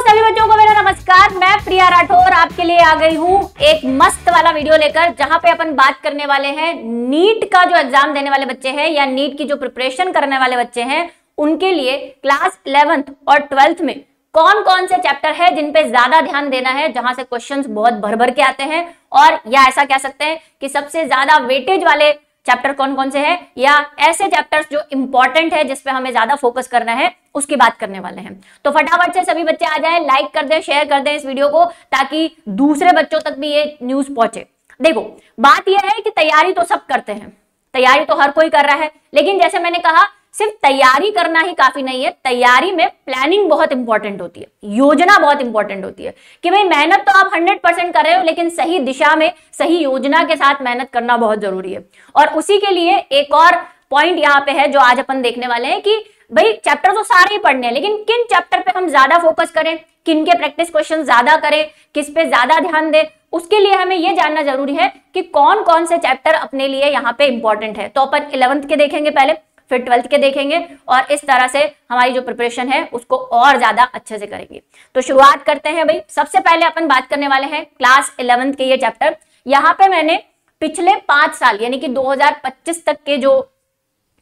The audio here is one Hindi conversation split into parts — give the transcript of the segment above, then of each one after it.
सभी बच्चों को मेरा नमस्कार। मैं प्रिया राठौर आपके लिए आ गई हूँ एक मस्त वाला वीडियो लेकर, जहां पे अपन बात करने वाले हैं नीट का जो एग्जाम देने वाले बच्चे हैं या नीट की जो प्रिपरेशन करने वाले बच्चे हैं उनके लिए क्लास 11th और 12th में कौन कौन से चैप्टर है जिन पे ज्यादा ध्यान देना है, जहां से क्वेश्चंस बहुत भर भर के आते हैं, और या ऐसा कह सकते हैं कि सबसे ज्यादा वेटेज वाले चैप्टर कौन कौन से हैं, या ऐसे चैप्टर्स जो इंपॉर्टेंट है जिसपे हमें ज्यादा फोकस करना है, उसकी बात करने वाले हैं। तो फटाफट से सभी बच्चे आ जाएं, लाइक कर दें, शेयर कर दें इस वीडियो को, ताकि दूसरे बच्चों तक भी ये न्यूज पहुंचे। देखो, बात यह है कि तैयारी तो सब करते हैं, तैयारी तो हर कोई कर रहा है, लेकिन जैसे मैंने कहा सिर्फ तैयारी करना ही काफी नहीं है। तैयारी में प्लानिंग बहुत इंपॉर्टेंट होती है, योजना बहुत इंपॉर्टेंट होती है कि भाई मेहनत तो आप 100% कर रहे हो, लेकिन सही दिशा में सही योजना के साथ मेहनत करना बहुत जरूरी है। और उसी के लिए एक और पॉइंट यहाँ पे है जो आज अपन देखने वाले हैं कि भाई चैप्टर तो सारे ही पढ़ने हैं, लेकिन किन चैप्टर पे हम ज्यादा फोकस करें, किन के प्रैक्टिस क्वेश्चन ज्यादा करें, किस पे ज्यादा ध्यान दें, उसके लिए हमें यह जानना जरूरी है कि कौन कौन से चैप्टर अपने लिए यहाँ पे इंपॉर्टेंट है। तो अपन 11th के देखेंगे पहले, फिर 12th के देखेंगे, और इस तरह से हमारी जो प्रिपरेशन है उसको और ज्यादा अच्छे से करेंगे। तो शुरुआत करते हैं भाई। सबसे पहले अपन बात करने वाले हैं क्लास 11th के ये चैप्टर। यहाँ पे मैंने पिछले 5 साल यानी कि 2025 तक के जो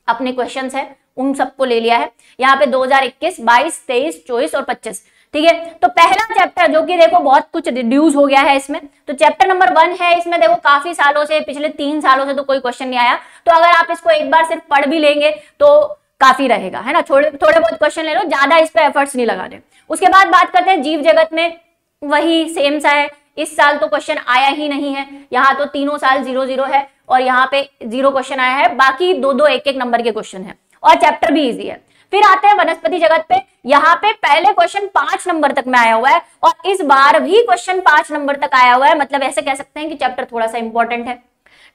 अपने क्वेश्चंस हैं उन सबको ले लिया है। यहाँ पे 2021, 22, 23, 24 और 25, ठीक है। तो पहला चैप्टर जो कि देखो बहुत कुछ रिड्यूस हो गया है इसमें, तो चैप्टर नंबर 1 है। इसमें देखो काफी सालों से, पिछले 3 सालों से तो कोई क्वेश्चन नहीं आया, तो अगर आप इसको एक बार सिर्फ पढ़ भी लेंगे तो काफी रहेगा, है ना। थोड़े बहुत क्वेश्चन ले लो, ज्यादा इस पे एफर्ट्स नहीं लगाने। उसके बाद बात करते हैं जीव जगत में, वही सेम सा है। इस साल तो क्वेश्चन आया ही नहीं है, यहाँ तो तीनों साल 0-0 है, और यहाँ पे 0 क्वेश्चन आया है, बाकी 2-2 1-1 नंबर के क्वेश्चन है, और चैप्टर भी इजी है। फिर आते हैं वनस्पति जगत पे। यहाँ पे पहले क्वेश्चन 5 नंबर तक में आया हुआ है, और इस बार भी क्वेश्चन 5 नंबर तक आया हुआ है, मतलब ऐसे कह सकते हैं कि चैप्टर थोड़ा सा इंपॉर्टेंट है,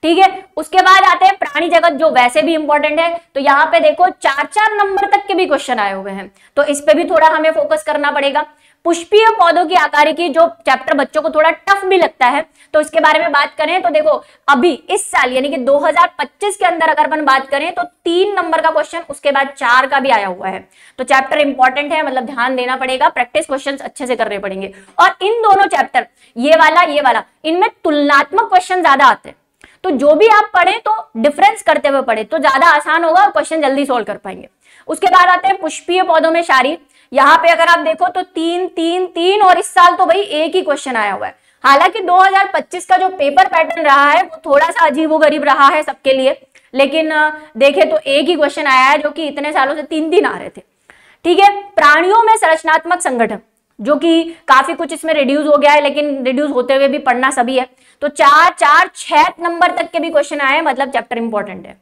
ठीक है। उसके बाद आते हैं प्राणी जगत, जो वैसे भी इंपॉर्टेंट है। तो यहाँ पे देखो 4-4 नंबर तक के भी क्वेश्चन आए हुए हैं, तो इस पे भी थोड़ा हमें फोकस करना पड़ेगा। पुष्पीय पौधों की आकारिकी, जो चैप्टर बच्चों को थोड़ा टफ भी लगता है, तो इसके बारे में बात करें तो देखो अभी इस साल यानी कि 2025 के अंदर अगर अपन बात करें तो 3 नंबर का क्वेश्चन, उसके बाद 4 का भी आया हुआ है। तो चैप्टर इंपॉर्टेंट है, मतलब ध्यान देना पड़ेगा, प्रैक्टिस क्वेश्चन अच्छे से करने पड़ेंगे। और इन दोनों चैप्टर, ये वाला, इनमें तुलनात्मक क्वेश्चन ज्यादा आते हैं, तो जो भी आप पढ़े तो डिफरेंस करते हुए पढ़े तो ज्यादा आसान होगा और क्वेश्चन जल्दी सोल्व कर पाएंगे। उसके बाद आते हैं पुष्पीय पौधों में शारीर। यहाँ पे अगर आप देखो तो 3-3-3, और इस साल तो भाई एक ही क्वेश्चन आया हुआ है। हालांकि 2025 का जो पेपर पैटर्न रहा है वो थोड़ा सा अजीबोगरीब रहा है सबके लिए, लेकिन देखे तो एक ही क्वेश्चन आया है, जो कि इतने सालों से 3-3 आ रहे थे, ठीक है। प्राणियों में संरचनात्मक संगठन, जो कि काफी कुछ इसमें रिड्यूस हो गया है, लेकिन रिड्यूस होते हुए भी पढ़ना सभी है। तो 4-4-6 नंबर तक के भी क्वेश्चन आए हैं, मतलब चैप्टर इंपॉर्टेंट है,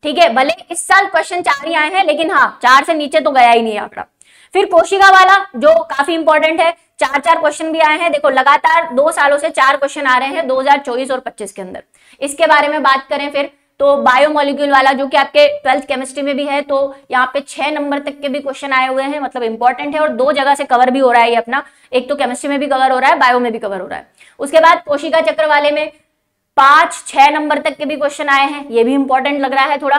ठीक है। भले इस साल क्वेश्चन 4 ही आए हैं, लेकिन हाँ 4 से नीचे तो गया ही नहीं आंकड़ा। फिर कोशिका वाला, जो काफी इंपॉर्टेंट है, 4-4 क्वेश्चन भी आए हैं। देखो लगातार 2 सालों से 4 क्वेश्चन आ रहे हैं 2024 और 25 के अंदर। इसके बारे में बात करें फिर तो बायोमोलिक्यूल वाला, जो कि आपके 12th केमिस्ट्री में भी है, तो यहाँ पे 6 नंबर तक के भी क्वेश्चन आए हुए हैं, मतलब इंपॉर्टेंट है, और 2 जगह से कवर भी हो रहा है ये अपना, एक तो केमिस्ट्री में भी कवर हो रहा है, बायो में भी कवर हो रहा है। उसके बाद कोशिका चक्र वाले में 5-6 नंबर तक के भी क्वेश्चन आए हैं, ये भी इंपॉर्टेंट लग रहा है थोड़ा,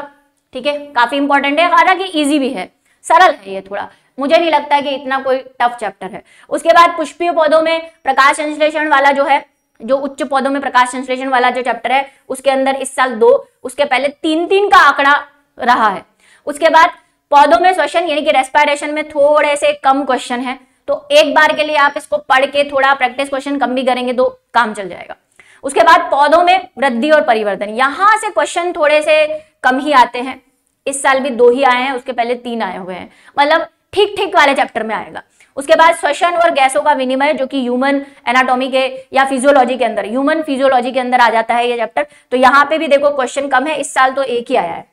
ठीक है, काफी इंपॉर्टेंट है। हालांकि इजी भी है, सरल है ये थोड़ा, मुझे नहीं लगता है कि इतना कोई टफ चैप्टर है। उसके बाद पुष्पीय पौधों में प्रकाश संश्लेषण वाला जो है, जो उच्च पौधों में प्रकाश संश्लेषण वाला जो चैप्टर है, उसके अंदर इस साल 2, उसके पहले 3-3 का आंकड़ा रहा है। उसके बाद पौधों में श्वसन यानी कि रेस्पिरेशन में थोड़े से कम क्वेश्चन है, तो एक बार के लिए आप इसको पढ़ के थोड़ा प्रैक्टिस क्वेश्चन कम भी करेंगे तो काम चल जाएगा। उसके बाद पौधों में वृद्धि और परिवर्तन, यहां से क्वेश्चन थोड़े से कम ही आते हैं, इस साल भी 2 ही आए हैं, उसके पहले 3 आए हुए हैं, मतलब ठीक ठीक वाले चैप्टर में आएगा। उसके बाद श्वसन और गैसों का विनिमय, जो कि ह्यूमन एनाटॉमी के या फिजियोलॉजी के अंदर, ह्यूमन फिजियोलॉजी के अंदर आ जाता है ये चैप्टर, तो यहाँ पे भी देखो क्वेश्चन कम है, इस साल तो एक ही आया है,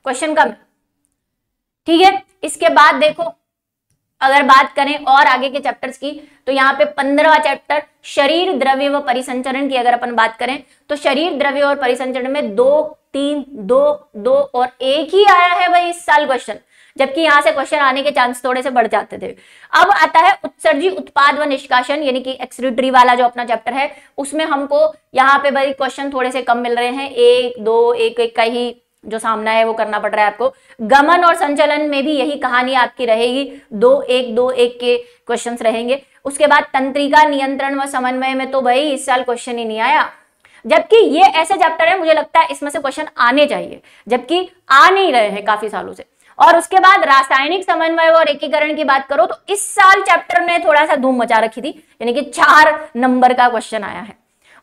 क्वेश्चन कम, ठीक है। इसके बाद देखो अगर बात करें और आगे के चैप्टर्स की, तो यहाँ पे 15वां चैप्टर शरीर द्रव्य व परिसंचरण की अगर अपन बात करें तो शरीर द्रव्य और परिसंचरण में 2-3-2-2 और 1 ही आया है भाई इस साल क्वेश्चन, जबकि यहां से क्वेश्चन आने के चांस थोड़े से बढ़ जाते थे। अब आता है उत्सर्जी उत्पाद व निष्कासन यानी कि एक्सक्रीटरी वाला जो अपना चैप्टर है, उसमें हमको यहाँ पे भाई क्वेश्चन थोड़े से कम मिल रहे हैं, 1-2 1-1 का ही जो सामना है वो करना पड़ रहा है आपको। गमन और संचलन में भी यही कहानी आपकी रहेगी, 2-1-2-1 के क्वेश्चंस रहेंगे। उसके बाद तंत्रिका, नियंत्रण व समन्वय में तो भाई इस साल क्वेश्चन ही नहीं आया, जबकि ये ऐसे चैप्टर है मुझे लगता है इसमें से क्वेश्चन आने चाहिए, जबकि आ नहीं रहे हैं काफी सालों से। और उसके बाद रासायनिक समन्वय और एकीकरण की बात करो तो इस साल चैप्टर ने थोड़ा सा धूम मचा रखी थी, यानी कि 4 नंबर का क्वेश्चन आया है,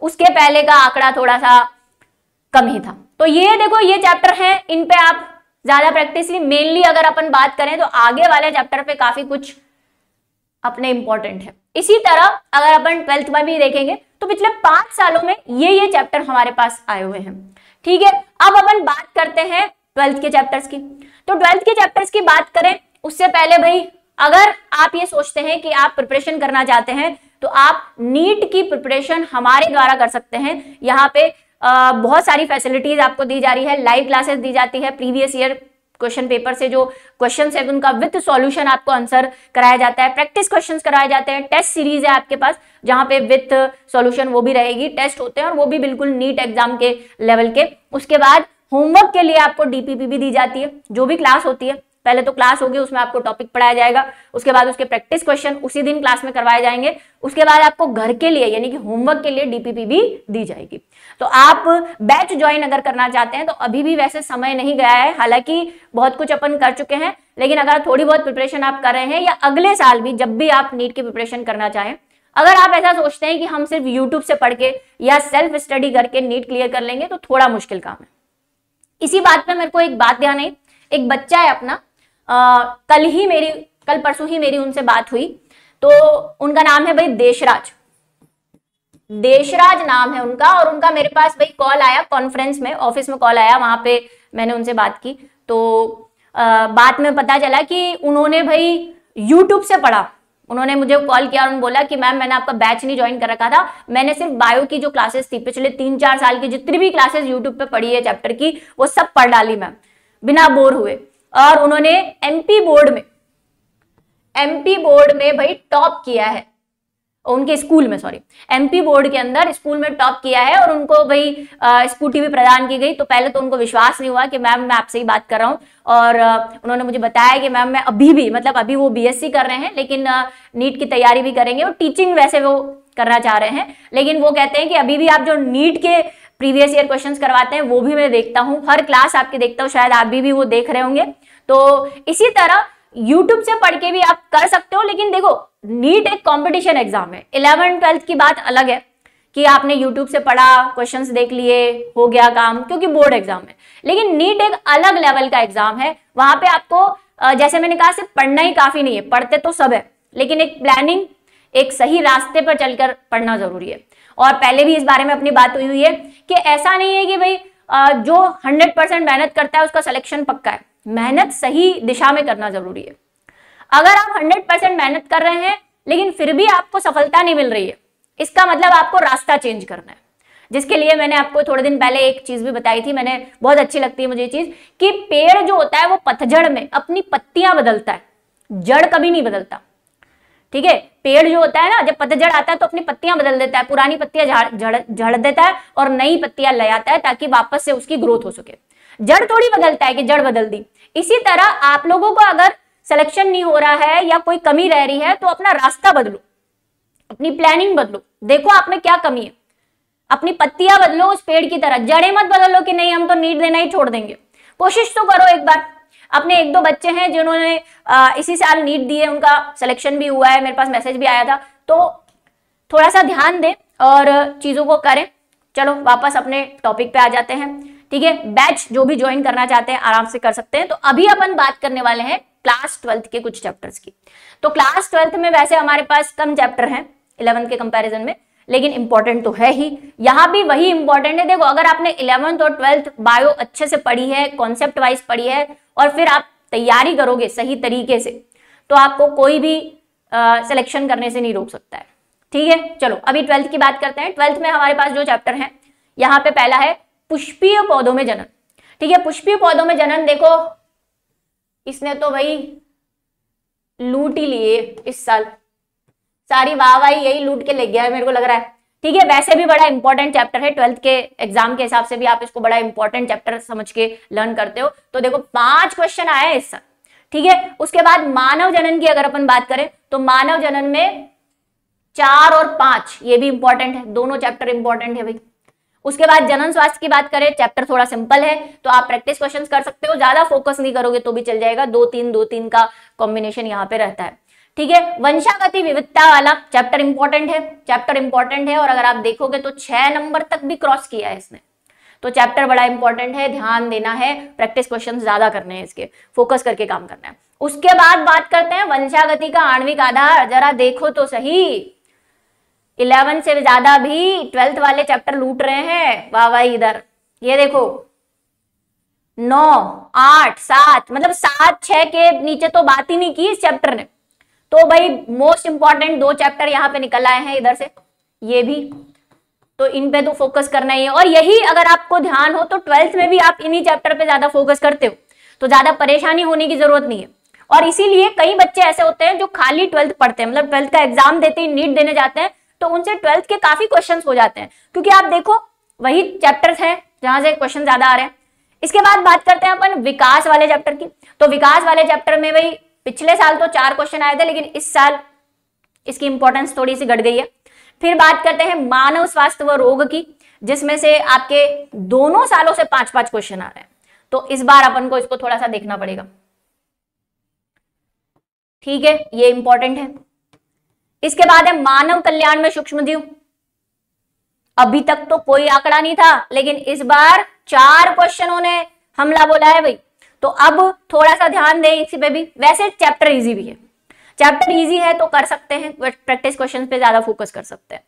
उसके पहले का आंकड़ा थोड़ा सा कम ही था। तो ये देखो ये चैप्टर है, इन पे आप ज्यादा प्रैक्टिस ही, मेनली अगर अपन बात करें तो आगे वाले चैप्टर पे काफी कुछ अपने इंपॉर्टेंट है। इसी तरह अगर अपन 12th में भी देखेंगे तो पिछले 5 सालों में ये चैप्टर हमारे पास आए हुए हैं। ठीक है, अब अपन बात करते हैं 12th के चैप्टर्स की। तो 12th के चैप्टर्स की बात करें उससे पहले भाई, अगर आप ये सोचते हैं कि आप प्रिपरेशन करना चाहते हैं तो आप नीट की प्रिपरेशन हमारे द्वारा कर सकते हैं। यहाँ पे बहुत सारी फैसिलिटीज आपको दी जा रही है, लाइव क्लासेस दी जाती है, प्रीवियस ईयर क्वेश्चन पेपर से जो क्वेश्चन है उनका विद सॉल्यूशन आपको आंसर कराया जाता है, प्रैक्टिस क्वेश्चंस कराए जाते हैं, टेस्ट सीरीज है आपके पास जहां पे विद सॉल्यूशन वो भी रहेगी, टेस्ट होते हैं और वो भी बिल्कुल नीट एग्जाम के लेवल के। उसके बाद होमवर्क के लिए आपको डीपीपी भी दी जाती है, जो भी क्लास होती है, पहले तो क्लास होगी उसमें आपको टॉपिक पढ़ाया जाएगा, उसके बाद उसके प्रैक्टिस क्वेश्चन उसी दिन क्लास में करवाए जाएंगे, उसके बाद आपको घर के लिए यानी कि होमवर्क के लिए डीपीपी भी दी जाएगी। तो आप बैच ज्वाइन अगर करना चाहते हैं तो अभी भी वैसे समय नहीं गया है, हालांकि बहुत कुछ अपन कर चुके हैं, लेकिन अगर थोड़ी बहुत प्रिपरेशन आप कर रहे हैं या अगले साल भी जब भी आप नीट की प्रिपरेशन करना चाहें, अगर आप ऐसा सोचते हैं कि हम सिर्फ यूट्यूब से पढ़ के या सेल्फ स्टडी करके नीट क्लियर कर लेंगे तो थोड़ा मुश्किल काम है। इसी बात पे मेरे को एक बात ध्यान आई, एक बच्चा है अपना, कल परसों ही मेरी उनसे बात हुई, तो उनका नाम है भाई देशराज, देशराज नाम है उनका, और उनका मेरे पास भाई कॉल आया कॉन्फ्रेंस में, ऑफिस में कॉल आया, वहां पे मैंने उनसे बात की। तो बात में पता चला कि उन्होंने भाई यूट्यूब से पढ़ा, उन्होंने मुझे कॉल किया और उन्होंने बोला कि मैम मैंने आपका बैच नहीं ज्वाइन कर रखा था, मैंने सिर्फ बायो की जो क्लासेस थी पिछले 3-4 साल की जितनी भी क्लासेस यूट्यूब पे पढ़ी है चैप्टर की वो सब पढ़ डाली मैम बिना बोर हुए। और उन्होंने एमपी बोर्ड में भाई टॉप किया है, उनके स्कूल में, सॉरी एमपी बोर्ड के अंदर स्कूल में टॉप किया है, और उनको भाई स्कूटी भी प्रदान की गई। तो पहले तो उनको विश्वास नहीं हुआ कि मैम मैं आपसे ही बात कर रहा हूँ, और उन्होंने मुझे बताया कि मैम मैं अभी भी, मतलब अभी वो बीएससी कर रहे हैं लेकिन नीट की तैयारी भी करेंगे, और टीचिंग वैसे वो करना चाह रहे हैं, लेकिन वो कहते हैं कि अभी भी आप जो नीट के प्रीवियस ईयर क्वेश्चंस करवाते हैं वो भी मैं देखता हूँ, हर क्लास आपकी देखता हूँ, शायद आप भी वो देख रहे होंगे। तो इसी तरह यूट्यूब से पढ़ के भी आप कर सकते हो, लेकिन देखो नीट एक कंपटीशन एग्जाम है, 11th-12th की बात अलग है कि आपने यूट्यूब से पढ़ा, क्वेश्चंस देख लिए, हो गया काम, क्योंकि बोर्ड एग्जाम है। लेकिन नीट एक अलग लेवल का एग्जाम है, वहां पे आपको जैसे मैंने कहा सिर्फ पढ़ना ही काफी नहीं है, पढ़ते तो सब है, लेकिन एक प्लानिंग, एक सही रास्ते पर चलकर पढ़ना जरूरी है। और पहले भी इस बारे में अपनी बात हुई है कि ऐसा नहीं है कि भाई जो 100% मेहनत करता है उसका सिलेक्शन पक्का है, मेहनत सही दिशा में करना जरूरी है। अगर आप 100% मेहनत कर रहे हैं लेकिन फिर भी आपको सफलता नहीं मिल रही है, इसका मतलब आपको रास्ता चेंज करना है, जिसके लिए मैंने आपको थोड़े दिन पहले एक चीज भी बताई थी, मैंने बहुत अच्छी लगती है मुझे ये चीज, कि पेड़ जो होता है वो पतझड़ में अपनी पत्तियां बदलता है, जड़ कभी नहीं बदलता। ठीक है, पेड़ जो होता है ना, जब पतझड़ आता है तो अपनी पत्तियां बदल देता है, पुरानी पत्तियां झड़ देता है और नई पत्तियां ले आता है ताकि वापस से उसकी ग्रोथ हो सके। जड़ थोड़ी बदलता है कि जड़ बदल दी। इसी तरह आप लोगों को अगर सिलेक्शन नहीं हो रहा है या कोई कमी रह रही है तो अपना रास्ता बदलो, अपनी प्लानिंग बदलो, देखो आप में क्या कमी है, अपनी पत्तियां बदलो उस पेड़ की तरह, जड़ें मत बदलो कि नहीं हम तो नीट देना ही छोड़ देंगे। कोशिश तो करो एक बार। अपने 1-2 बच्चे हैं जिन्होंने इसी साल नीट दी है, उनका सिलेक्शन भी हुआ है, मेरे पास मैसेज भी आया था, तो थोड़ा सा ध्यान दें और चीजों को करें। चलो वापस अपने टॉपिक पे आ जाते हैं। ठीक है, बैच जो भी ज्वाइन करना चाहते हैं आराम से कर सकते हैं। तो अभी अपन बात करने वाले हैं क्लास 12th के कुछ चैप्टर्स की। तो क्लास 12th में वैसे हमारे पास कम चैप्टर हैं 11th के कंपैरिजन में, लेकिन इंपॉर्टेंट तो है ही, यहां भी वही इंपॉर्टेंट है। देखो अगर आपने 11th और 12th बायो अच्छे से पढ़ी है, कॉन्सेप्ट वाइज पढ़ी है और फिर आप तैयारी करोगे सही तरीके से, तो आपको कोई भी सिलेक्शन करने से नहीं रोक सकता है। ठीक है, चलो अभी 12th की बात करते हैं। 12th में हमारे पास जो चैप्टर है, यहाँ पे पहला है पुष्पीय पौधों में जनन। ठीक है, पुष्पीय पौधों में जनन, देखो इसने तो भाई लूट ही लिए इस साल, सारी वाहवाही यही लूट के ले गया है मेरे को लग रहा है। ठीक है, वैसे भी बड़ा इंपॉर्टेंट चैप्टर है, 12th के एग्जाम के हिसाब से भी आप इसको बड़ा इंपॉर्टेंट चैप्टर समझ के लर्न करते हो। तो देखो 5 क्वेश्चन आए इस साल, ठीक है। उसके बाद मानव जनन की अगर अपन बात करें तो मानव जनन में 4 और 5 ये भी इंपॉर्टेंट है, दोनों चैप्टर इंपॉर्टेंट है भाई। उसके बाद जनन स्वास्थ्य की बात करें, चैप्टर थोड़ा सिंपल है तो आप प्रैक्टिस क्वेश्चंस कर सकते हो, ज्यादा फोकस नहीं करोगे तो भी चल जाएगा, 2-3 का कॉम्बिनेशन यहाँ पे रहता है, ठीक है। वंशागति विविधता वाला चैप्टर इंपॉर्टेंट है और अगर आप देखोगे तो 6 नंबर तक भी क्रॉस किया है इसने, तो चैप्टर बड़ा इंपॉर्टेंट है, ध्यान देना है, प्रैक्टिस क्वेश्चन ज्यादा करने हैं, इसके फोकस करके काम करना है। उसके बाद बात करते हैं वंशागति का आणविक आधार, जरा देखो तो सही, 11 से ज्यादा भी 12th वाले चैप्टर लूट रहे हैं, वाह भाई। इधर ये देखो 9, 8, 7 मतलब 7, 6 के नीचे तो बात ही नहीं की इस चैप्टर ने। तो भाई मोस्ट इंपॉर्टेंट 2 चैप्टर यहाँ पे निकल आए हैं इधर से, ये भी, तो इन पे तो फोकस करना ही है। और यही अगर आपको ध्यान हो तो 12th में भी आप इन्हीं चैप्टर पे ज्यादा फोकस करते हो, तो ज्यादा परेशानी होने की जरूरत नहीं है। और इसीलिए कई बच्चे ऐसे होते हैं जो खाली 12th पढ़ते हैं, मतलब 12th का एग्जाम देते ही नीट देने जाते हैं तो उनसे 12th के काफी क्वेश्चन हो जाते हैं, क्योंकि आप देखो वही चैप्टर्स हैं जहां से क्वेश्चन ज्यादा आ रहे हैं। इसके बाद बात करते हैं अपन विकास वाले चैप्टर की। तो विकास वाले चैप्टर में भाई पिछले साल तो 4 क्वेश्चन आए थे, लेकिन इस साल इसकी इंपॉर्टेंस थोड़ी सी घट गई है। फिर बात करते हैं मानव स्वास्थ्य व रोग की, जिसमें से आपके दोनों सालों से 5-5 क्वेश्चन आ रहे हैं, तो इस बार अपन को इसको थोड़ा सा देखना पड़ेगा, ठीक है, ये इंपॉर्टेंट है। इसके बाद है मानव कल्याण में सूक्ष्मजीव, अभी तक तो कोई आंकड़ा नहीं था, लेकिन इस बार 4 क्वेश्चनों ने हमला बोला है भाई, तो अब थोड़ा सा ध्यान दें इसी पे भी। वैसे चैप्टर इजी भी है, चैप्टर इजी है तो कर सकते हैं, प्रैक्टिस क्वेश्चन पे ज्यादा फोकस कर सकते हैं,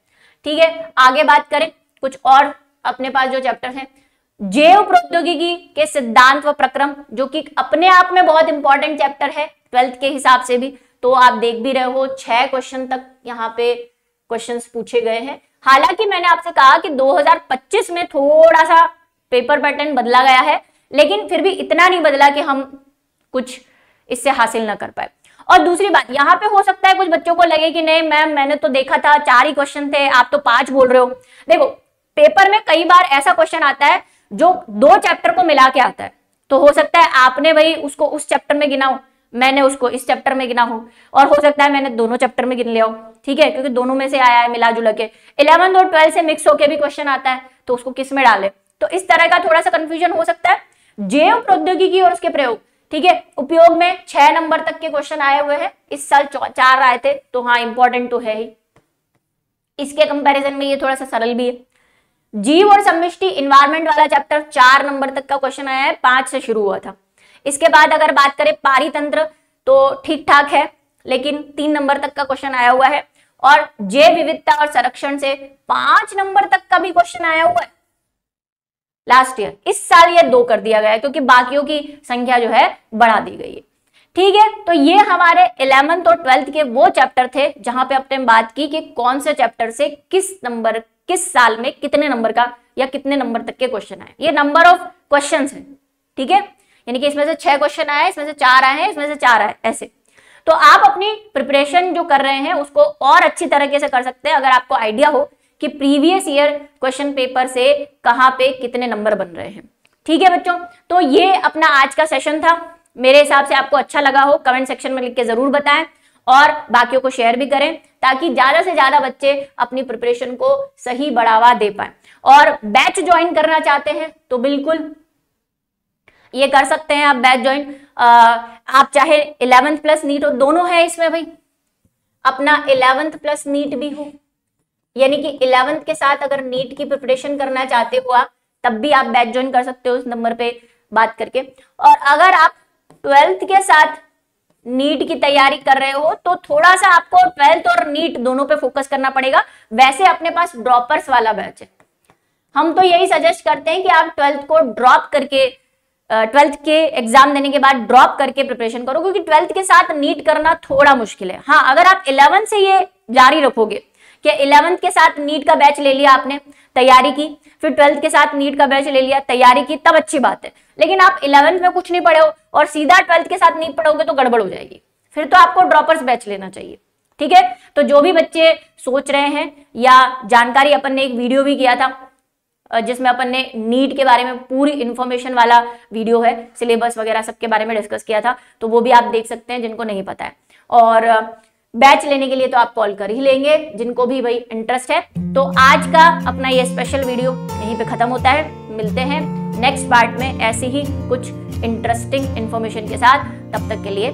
ठीक है। आगे बात करें कुछ और अपने पास जो चैप्टर हैं, जैव प्रौद्योगिकी के सिद्धांत व प्रक्रम, जो कि अपने आप में बहुत इंपॉर्टेंट चैप्टर है 12th के हिसाब से भी, तो आप देख भी रहे हो 6 क्वेश्चन तक यहाँ पे क्वेश्चंस पूछे गए हैं। हालांकि मैंने आपसे कहा कि 2025 में थोड़ा सा पेपर पैटर्न बदला गया है, लेकिन फिर भी इतना नहीं बदला कि हम कुछ इससे हासिल ना कर पाए। और दूसरी बात, यहाँ पे हो सकता है कुछ बच्चों को लगे कि नहीं मैम मैंने तो देखा था 4 ही क्वेश्चन थे, आप तो 5 बोल रहे हो। देखो पेपर में कई बार ऐसा क्वेश्चन आता है जो 2 चैप्टर को मिला के आता है, तो हो सकता है आपने भाई उसको उस चैप्टर में गिना हो, मैंने उसको इस चैप्टर में गिना हो, और हो सकता है मैंने दोनों चैप्टर में गिन लिया हो, ठीक है, क्योंकि दोनों में से आया है मिला जुला के। 11th और 12th से मिक्स होके भी क्वेश्चन आता है, तो उसको किस में डाले, तो इस तरह का थोड़ा सा कंफ्यूजन हो सकता है। जैव प्रौद्योगिकी और उसके प्रयोग, ठीक है, उपयोग में 6 नंबर तक के क्वेश्चन आए हुए हैं, इस साल 4 आए थे, तो हाँ इंपॉर्टेंट तो है ही। इसके कंपैरिजन में ये थोड़ा सा सरल भी है। जीव और समष्टि इन्वायरमेंट वाला चैप्टर 4 नंबर तक का क्वेश्चन आया है, 5 से शुरू हुआ था। इसके बाद अगर बात करें पारितंत्र तो ठीक ठाक है, लेकिन 3 नंबर तक का क्वेश्चन आया हुआ है। और जैव विविधता और संरक्षण से 5 नंबर तक का भी क्वेश्चन आया हुआ है लास्ट ईयर। इस साल ये 2 कर दिया गया है, क्योंकि बाकियों की संख्या जो है बढ़ा दी गई है, ठीक है। तो ये हमारे 11th और 12th के वो चैप्टर थे जहां पे अपने बात की कि कौन से चैप्टर से किस साल में कितने नंबर का या कितने नंबर तक के क्वेश्चन आए। ये नंबर ऑफ क्वेश्चंस है, ठीक है, यानी कि इसमें से 6 क्वेश्चन आए, इसमें से 4 आए हैं, इसमें से 4 आए, ऐसे। तो आप अपनी प्रिपरेशन जो कर रहे हैं उसको और अच्छी तरीके से कर सकते हैं अगर आपको आइडिया हो कि प्रीवियस ईयर क्वेश्चन पेपर से कहां पे कितने नंबर बन रहे हैं, ठीक है बच्चों। तो ये अपना आज का सेशन था, मेरे हिसाब से आपको अच्छा लगा हो, कमेंट सेक्शन में लिख के जरूर बताएं और बाकियों को शेयर भी करें, ताकि ज्यादा से ज्यादा बच्चे अपनी प्रिपरेशन को सही बढ़ावा दे पाए। और बैच ज्वाइन करना चाहते हैं तो बिल्कुल ये कर सकते हैं आप बैच ज्वाइन। आप चाहे 11th प्लस नीट हो, दोनों है इसमें भाई, अपना 11th प्लस नीट भी हो, यानी कि 11th के साथ अगर नीट की प्रिपरेशन करना चाहते हो आप, तब भी आप बैच ज्वाइन कर सकते हो उस नंबर पे बात करके। और अगर आप 12th के साथ नीट की तैयारी कर रहे हो तो थोड़ा सा आपको 12th और नीट दोनों पे फोकस करना पड़ेगा। वैसे अपने पास ड्रॉपर्स वाला बैच है, हम तो यही सजेस्ट करते हैं कि आप 12th को ड्रॉप करके 12th के एग्जाम देने के बाद ड्रॉप करके प्रिपरेशन करो, क्योंकि 12th के साथ नीट करना थोड़ा मुश्किल है। हाँ, अगर आप 11th से ये जारी रखोगे कि 11th के साथ नीट का बैच ले लिया आपने, तैयारी की, फिर 12th के साथ नीट का बैच ले लिया, तैयारी की, तब अच्छी बात है। लेकिन आप 11th में कुछ नहीं पढ़े हो और सीधा 12th के साथ नीट पढ़ोगे तो गड़बड़ हो जाएगी, फिर तो आपको ड्रॉपर्स बैच लेना चाहिए, ठीक है, तो जो भी बच्चे सोच रहे हैं या जानकारी, अपन ने एक वीडियो भी किया था जिसमें अपन ने नीट के बारे में पूरी इंफॉर्मेशन वाला वीडियो है, सिलेबस वगैरह सबके बारे में डिस्कस किया था, तो वो भी आप देख सकते हैं जिनको नहीं पता है। और बैच लेने के लिए तो आप कॉल कर ही लेंगे जिनको भी भाई इंटरेस्ट है। तो आज का अपना ये स्पेशल वीडियो यहीं पे खत्म होता है। मिलते हैं नेक्स्ट पार्ट में ऐसे ही कुछ इंटरेस्टिंग इंफॉर्मेशन के साथ। तब तक के लिए